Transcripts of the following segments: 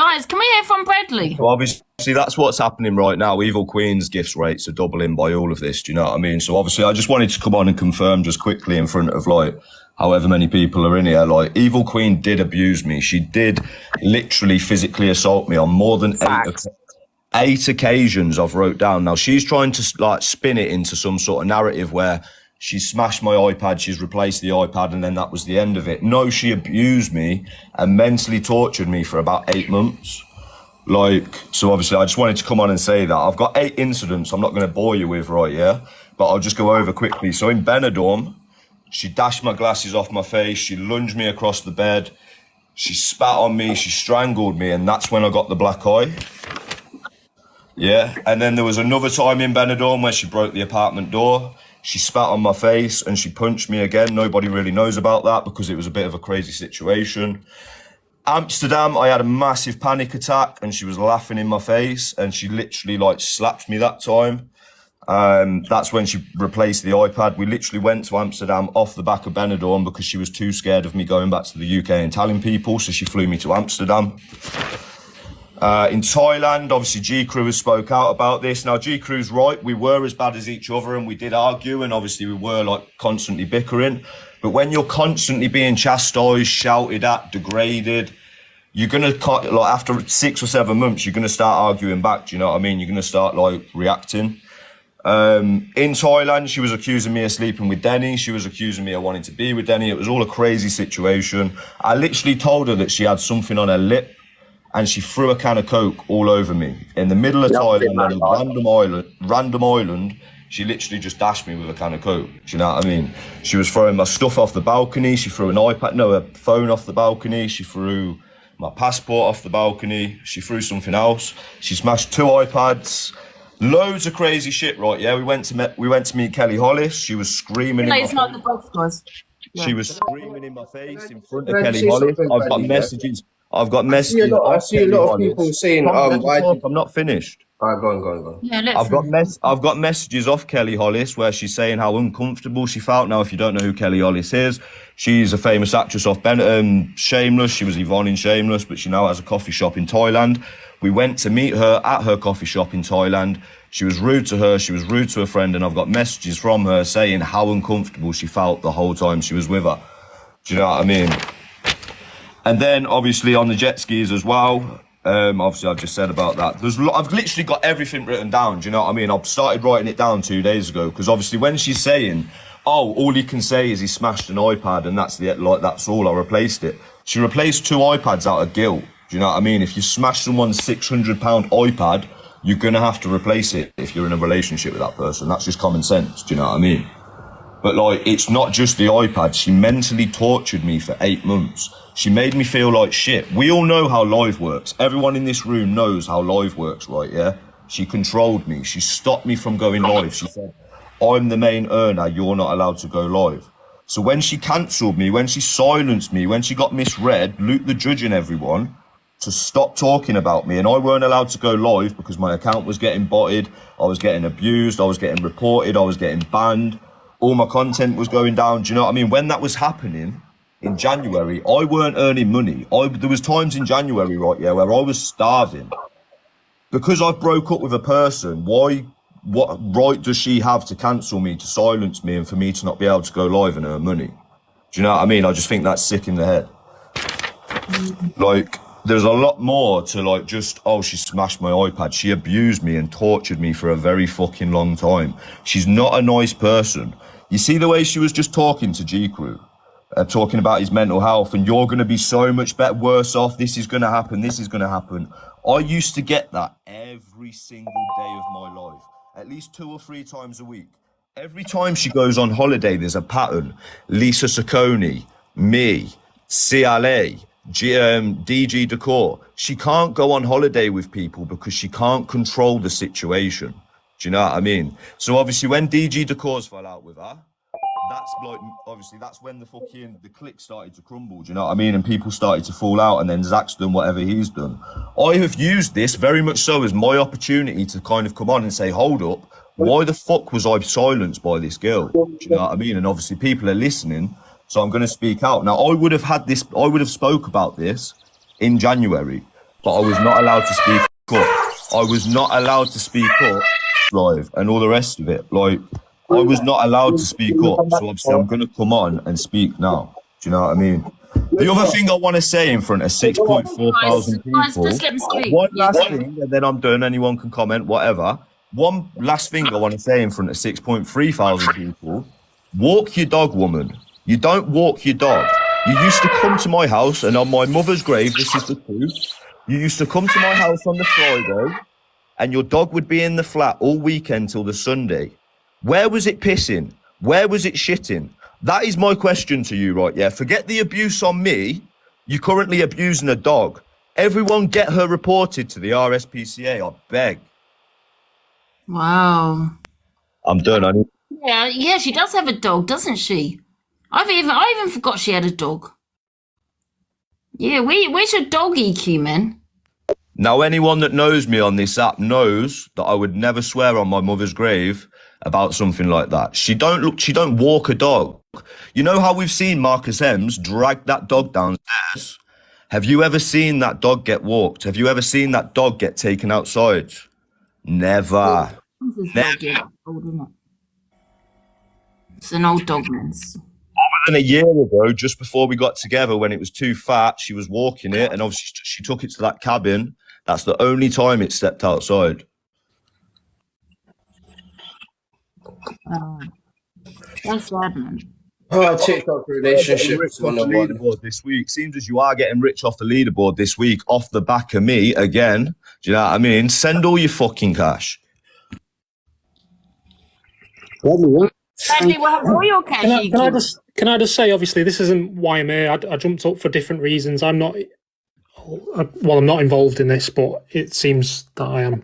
Guys, can we hear from Bradley? So obviously that's what's happening right now. Evil Queen's gifts rates are doubling by all of this. Do you know what I mean? So obviously I just wanted to come on and confirm just quickly in front of like however many people are in here. Like Evil Queen did abuse me. She did literally physically assault me on more than eight occasions I've wrote down. Now she's trying to like spin it into some sort of narrative where she smashed my iPad, she's replaced the iPad, and then that was the end of it. No, she abused me and mentally tortured me for about 8 months. Like, so obviously I just wanted to come on and say that. I've got 8 incidents I'm not going to bore you with right here, but I'll just go over quickly. So in Benidorm, she dashed my glasses off my face, she lunged me across the bed, she spat on me, she strangled me, and that's when I got the black eye. Yeah, and then there was another time in Benidorm where she broke the apartment door. She spat on my face and she punched me again. Nobody really knows about that because it was a bit of a crazy situation. Amsterdam, I had a massive panic attack and she was laughing in my face and she literally like slapped me that time. That's when she replaced the iPad. We literally went to Amsterdam off the back of Benidorm because she was too scared of me going back to the UK and telling people, so she flew me to Amsterdam. In Thailand, obviously G-Crew has spoke out about this. Now G-Crew's right, we were as bad as each other and we did argue and obviously we were like constantly bickering. But when you're constantly being chastised, shouted at, degraded, you're gonna like after 6 or 7 months, you're gonna start arguing back. Do you know what I mean? You're gonna start like reacting. In Thailand, she was accusing me of sleeping with Denny. She was accusing me of wanting to be with Denny. It was all a crazy situation. I literally told her that she had something on her lip and she threw a can of Coke all over me in the middle of Thailand on a random island. She literally just dashed me with a can of Coke. Do you know what I mean? She was throwing my stuff off the balcony. She threw a phone off the balcony. She threw my passport off the balcony. She threw something else. She smashed 2 iPads. Loads of crazy shit, right? Yeah, we went to meet Kelly Hollis. She was screaming. It's not the box, guys. She was screaming in my face in front of Kelly Hollis. I've got messages. I've got messages. I see a lot of people saying, I'm not finished. All right, go on. Yeah, I've got messages off Kelly Hollis where she's saying how uncomfortable she felt. Now, if you don't know who Kelly Hollis is, she's a famous actress off Shameless. She was Yvonne in Shameless, but she now has a coffee shop in Thailand. We went to meet her at her coffee shop in Thailand. She was rude to her. She was rude to a friend, and I've got messages from her saying how uncomfortable she felt the whole time she was with her. Do you know what I mean? And then obviously on the jet skis as well. Obviously I've just said about that. I've literally got everything written down. Do you know what I mean? I've started writing it down 2 days ago because obviously when she's saying, "Oh, all he can say is he smashed an iPad and that's all," I replaced it. She replaced 2 iPads out of guilt. Do you know what I mean? If you smash someone's £600 iPad, you're gonna have to replace it if you're in a relationship with that person. That's just common sense. Do you know what I mean? But like, it's not just the iPad. She mentally tortured me for 8 months. She made me feel like shit. We all know how live works. Everyone in this room knows how live works, right? Yeah. She controlled me. She stopped me from going live. She said, "I'm the main earner. You're not allowed to go live." So when she cancelled me, when she silenced me, when she got misread, Luke the Judge and everyone to stop talking about me, and I weren't allowed to go live because my account was getting botted. I was getting abused. I was getting reported. I was getting banned. All my content was going down. Do you know what I mean? When that was happening in January, I weren't earning money. There was times in January, right, yeah, where I was starving. Because I broke up with a person, what right does she have to cancel me, to silence me, and for me to not be able to go live and earn money? Do you know what I mean? I just think that's sick in the head. Like, there's a lot more to like just, oh, she smashed my iPad. She abused me and tortured me for a very fucking long time. She's not a nice person. You see the way she was just talking to G-Crew, talking about his mental health, and you're going to be so much worse off. This is going to happen. This is going to happen. I used to get that every single day of my life, at least 2 or 3 times a week. Every time she goes on holiday, there's a pattern. Lisa Saccone, me, CLA, DG Decor. She can't go on holiday with people because she can't control the situation. Do you know what I mean? So obviously when DG Decor's fell out with her, that's like, obviously that's when the clique started to crumble. Do you know what I mean? And people started to fall out, and then Zach's done whatever he's done. I have used this very much so as my opportunity to kind of come on and say, hold up, why the fuck was I silenced by this girl? Do you know what I mean? And obviously people are listening, so I'm going to speak out. Now I would have spoke about this in January, but I was not allowed to speak up. I was not allowed to speak up live and all the rest of it. Like, I was not allowed to speak up. So obviously I'm going to come on and speak now. Do you know what I mean? The other thing I want to say in front of 6.4 thousand Guys, just let me people, speak. one Yeah, last go on. thing, and then I'm done. Anyone can comment, whatever. One last thing I want to say in front of 6.3 thousand people, walk your dog, woman. You don't walk your dog. You used to come to my house, and on my mother's grave, this is the truth, you used to come to my house on the Friday, and your dog would be in the flat all weekend till the Sunday. Where was it pissing? Where was it shitting? That is my question to you, right? Yeah, forget the abuse on me. You're currently abusing a dog. Everyone get her reported to the RSPCA, I beg. Wow. I'm done. Yeah, she does have a dog, doesn't she? I even forgot she had a dog. Yeah, where's your dog, EQ, man? Now, anyone that knows me on this app knows that I would never swear on my mother's grave about something like that. She don't walk a dog. You know how we've seen Marcus Ems drag that dog downstairs? Have you ever seen that dog get walked? Have you ever seen that dog get taken outside? Never. This dog, yeah, that's old, isn't it? It's an old dog, man. And a year ago, just before we got together, when it was too fat, she was walking it, and obviously she took it to that cabin. That's the only time it stepped outside. That's sad, man. Oh, TikTok relationships Rich off the 101. leaderboard this week. Seems as you are getting rich off the leaderboard this week, off the back of me again. Do you know what I mean? Send all your fucking cash. Sadly, we'll have all your cash, EQ. Can I just say, obviously, this isn't why I'm here. I jumped up for different reasons. I'm not involved in this, but it seems that I am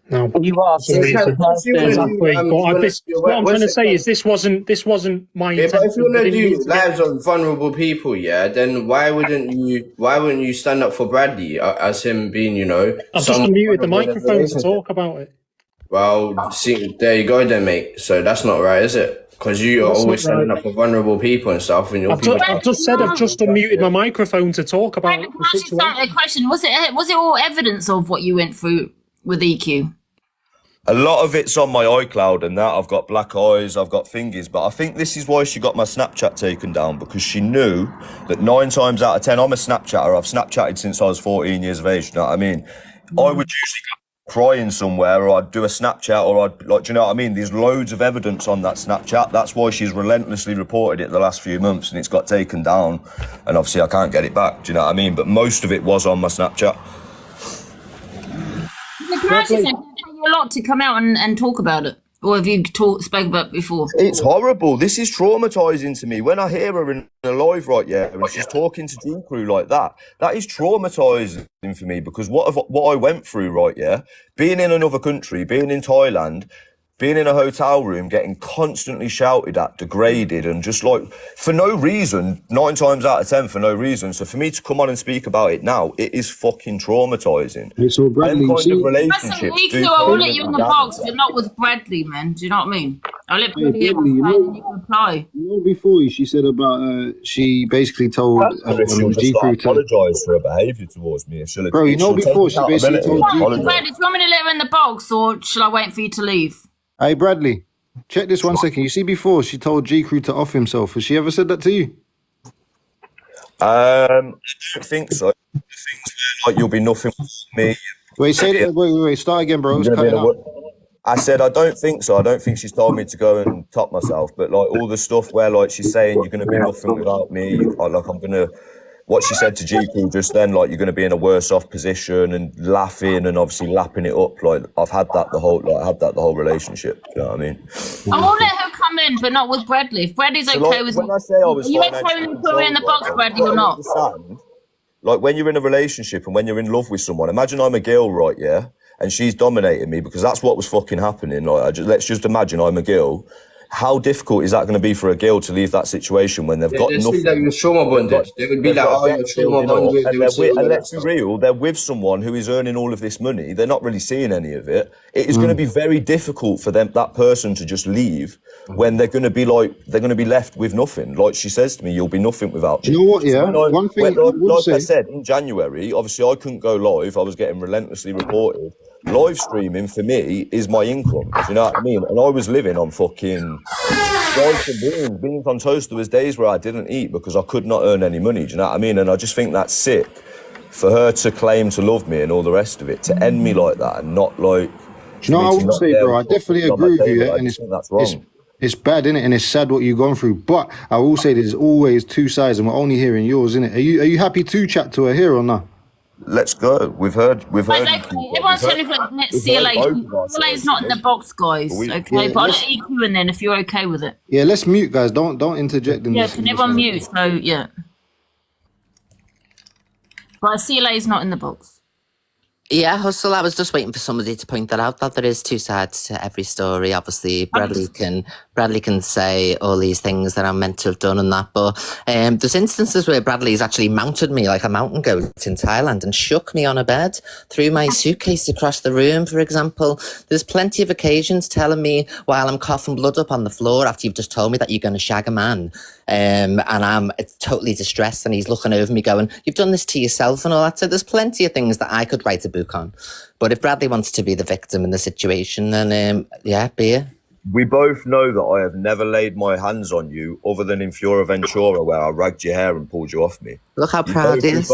now. You are. For some reason. Exactly. What I'm trying to say is this wasn't my Yeah, intention. but if you want I to didn't mean do to- lives on vulnerable people, yeah, then why wouldn't you stand up for Bradley as him being, you know? I've just someone unmuted the vulnerable in a microphone to relationship? talk about it. Well, see, there you go then, mate. So that's not right, is it? Because you are That's always not right. standing up for vulnerable people and stuff. And your I've people. just said I've just unmuted my microphone to talk about Can I the ask you situation. a question? Was it all evidence of what you went through with EQ? A lot of it's on my iCloud and that. I've got black eyes, I've got fingers, but I think this is why she got my Snapchat taken down, because she knew that 9 times out of 10, I'm a Snapchatter. I've Snapchatted since I was 14 years of age, you know what I mean? I would usually go crying somewhere, or I'd do a Snapchat, or I'd, like, do you know what I mean? There's loads of evidence on that Snapchat. That's why she's relentlessly reported it the last few months, and it's got taken down, and obviously I can't get it back, do you know what I mean? But most of it was on my Snapchat. Can I ask you something? Did it take you a lot to come out and talk about it? Or have you spoke about it before? It's horrible. This is traumatizing to me. When I hear her in a live right, yeah, and she's talking to G Crew like that, that is traumatizing for me, because what I went through, right, yeah, being in another country, being in Thailand, being in a hotel room, getting constantly shouted at, degraded, and just like for no reason, 9 times out of 10 for no reason. So for me to come on and speak about it now, it is fucking traumatizing. Hey, so Bradley, Them you kind see, of Listen, relationships. EQ, I will let you in the box, but not with Bradley, man. Do you know what I mean? I'll let Bradley have Bradley, a you plan know- and you can apply. you know, before she said about she basically told She'll just G Crew to. apologise for her behaviour towards me. Bro, you know before she basically told G Bradley, Crew. do you want me to let her in the box or shall I wait for you to leave? Hey Bradley, check this 1 second. You see before she told G Crew to off himself. Has she ever said that to you? I don't think so. Things where, like, you'll be nothing with me. Wait, say that. Wait. Start again, bro. It's You're gonna be cutting in a out. wo- I said I don't think so. I don't think she's told me to go and top myself. But like all the stuff where like she's saying you're gonna be nothing without me. Like I'm gonna. What she said to GQ just then, like you're gonna be in a worse off position, and laughing and obviously lapping it up. Like I've had that the whole relationship. You know what I mean? I won't let her come in, but not with Bradley. If Bradley's So, okay like, with when I say I was are you okay financially with putting her in the controlled, box, right, Bradley, or you not? understand, like when you're in a relationship and when you're in love with someone, imagine I'm a girl, right, yeah, and she's dominating me, because that's what was fucking happening. Like let's just imagine I'm a girl how difficult is that going to be for a girl to leave that situation when they've got They nothing? see that you're trauma bonded. They would be like, oh, you're trauma bonded. They would say all And of let's that be stuff. real, they're with someone who is earning all of this money. They're not really seeing any of it. It is going to be very difficult for that person to just leave when they're going to be left with nothing. Like she says to me, you'll be nothing without me. Do you know what? Yeah, one thing I would I say. said in January, obviously I couldn't go live. I was getting relentlessly reported. Live streaming for me is my income. Do you know what I mean? And I was living on fucking rice and beans on toast. There was days where I didn't eat because I could not earn any money. Do you know what I mean? And I just think that's sick for her to claim to love me and all the rest of it, to end me like that and not like. Do you know what I would say, bro? I definitely agree with you, and that's wrong. It's bad, innit? And it's sad what you've gone through. But I will say there's always two sides, and we're only hearing yours, innit? Are you happy to chat to her here or not? Let's go. We've heard. Everyone's telling me CLA. CLA is not in the box, guys. Okay, but I'll let EQ in then if you're okay with it. Yeah, let's mute, guys. Don't interject in Yeah, this. can everyone mute? So yeah. But CLA is not in the box. Yeah, Hustle, I was just waiting for somebody to point that out, that there is two sides to every story. Obviously, Bradley can say all these things that I'm meant to have done and that, but there's instances where Bradley's actually mounted me like a mountain goat in Thailand and shook me on a bed, threw my suitcase across the room, for example. There's plenty of occasions telling me while I'm coughing blood up on the floor after you've just told me that you're going to shag a man, and I'm totally distressed, and he's looking over me going, you've done this to yourself and all that. So there's plenty of things that I could write a book on. But if Bradley wants to be the victim in the situation, then yeah, be it. We both know that I have never laid my hands on you other than in Fuerteventura where I ragged your hair and pulled you off me. Look how proud he is.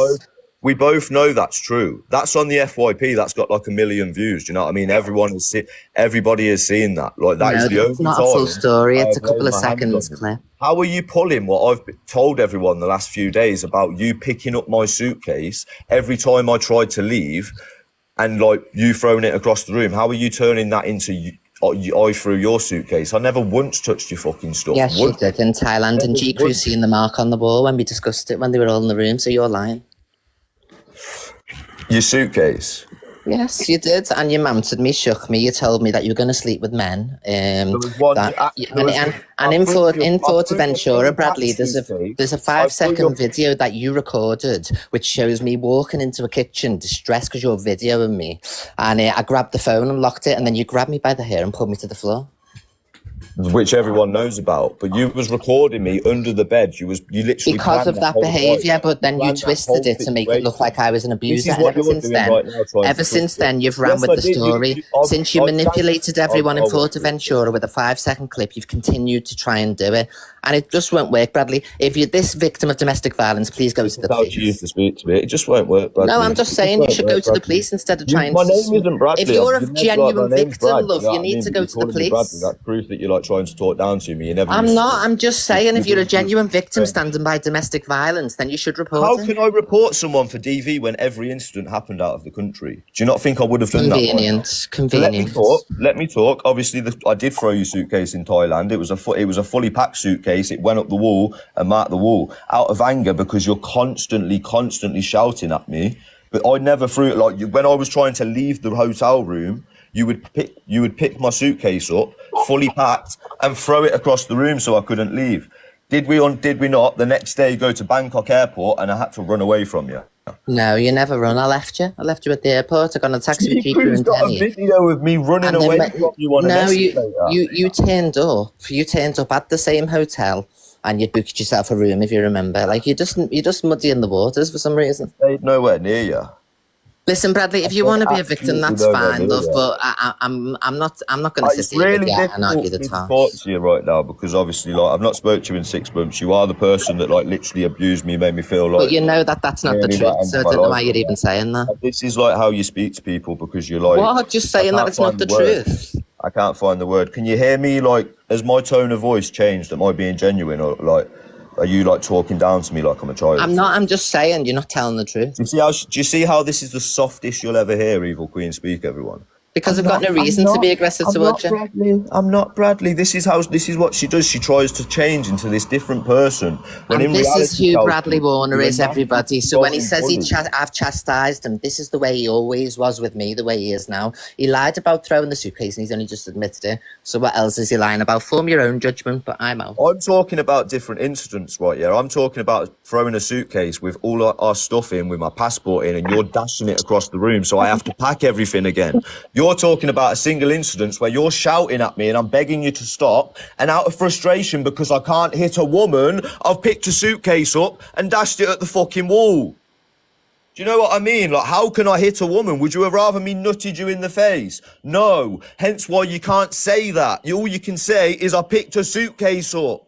We both know that's true. That's on the FYP. That's got like 1 million views. Do you know what I mean? Everybody is seeing that. Like that is the only it's not time a full story. It's a couple of laid my hands seconds on you. clip. How are you pulling what I've told everyone the last few days about you picking up my suitcase every time I tried to leave and like you throwing it across the room? How are you turning that into I threw your suitcase? I never once touched your fucking stuff. Yes, you did in Thailand, and G Crew seen the mark on the wall when we discussed it when they were all in the room, so you're lying. Your suitcase? Yes, you did, and you mounted me, shook me. You told me that you were going to sleep with men. And in Fuerteventura, Bradley, there's a 5-second video that you recorded, which shows me walking into a kitchen, distressed because you're videoing me, and I grabbed the phone and locked it, and then you grabbed me by the hair and pulled me to the floor. Which everyone knows about, but you was recording me under the bed. You literally because of that behaviour, but then you twisted it to make it look like I was an abuser. Ever since then, you've ran with the story. Since you manipulated everyone in Fuerteventura with a 5-second clip, you've continued to try and do it, and it just won't work, Bradley. If you're this victim of domestic violence, please go to the police. You used to speak to me. It just won't work, Bradley. No, I'm just saying you should go to the police instead of trying to. My name isn't Bradley. If you're a genuine victim, love, you need to go to the police. That's proof that you're like trying to talk down to me. I'm not. I'm just saying, if you're a genuine victim standing by domestic violence, then you should report it. How can I report someone for DV when every incident happened out of the country? Do you not think I would have done that? Convenience. Let me talk. Obviously, I did throw your suitcase in Thailand. It was a fully packed suitcase. It went up the wall and marked the wall out of anger because you're constantly shouting at me. But I never threw it. Like when I was trying to leave the hotel room, you would pick my suitcase up, fully packed, and throw it across the room so I couldn't leave. Did we not? The next day, go to Bangkok airport, and I had to run away from you. No, you never run. I left you at the airport. I got on a taxi with G-Crew and got Denny. a video of me running away from you on an escalator. You turned up. You turned up at the same hotel, and you booked yourself a room, if you remember. Like you're just muddying the waters for some reason. Stayed nowhere near you. Listen, Bradley, if you want to be a victim, that's fine, love. But I'm not going to sit here and argue the task. Talk to you right now because obviously, like, I've not spoke to you in 6 months. You are the person that like literally abused me, made me feel like. But you know that's not the truth. So I don't know why you're even saying that. This is like how you speak to people because you're like. What? Just saying that it's not the truth. I can't find the word. Can you hear me? Like, has my tone of voice changed? Am I being genuine or like? Are you like talking down to me like I'm a child? I'm not. I'm just saying you're not telling the truth. Do you see how this is the softest you'll ever hear Evil Queen speak, everyone? Because I've got no reason to be aggressive towards you. Bradley. I'm not Bradley. This is what she does. She tries to change into this different person. When And in this reality, is who Kelsey, Bradley Warner you're is, a massive everybody. So when he says bully. I've chastised him, this is the way he always was with me, the way he is now. He lied about throwing the suitcase and he's only just admitted it. So what else is he lying about? Form your own judgment, but I'm out. I'm talking about different incidents, right? Yeah, I'm talking about throwing a suitcase with all our stuff in, with my passport in, and you're dashing it across the room, so I have to pack everything again. You're talking about a single incident where you're shouting at me and I'm begging you to stop, and out of frustration because I can't hit a woman, I've picked a suitcase up and dashed it at the fucking wall. Do you know what I mean? Like, how can I hit a woman? Would you have rather me nutted you in the face? No. Hence why you can't say that. All you can say is I picked a suitcase up.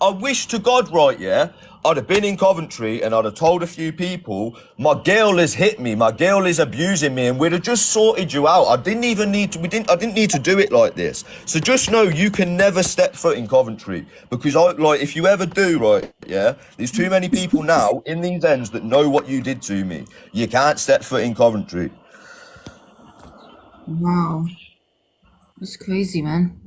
I wish to God, right, yeah, I'd have been in Coventry and I'd have told a few people, my girl has hit me, my girl is abusing me, and we'd have just sorted you out. I didn't need to do it like this. So just know you can never step foot in Coventry, because if you ever do, right, yeah, there's too many people now in these ends that know what you did to me. You can't step foot in Coventry. Wow. That's crazy, man.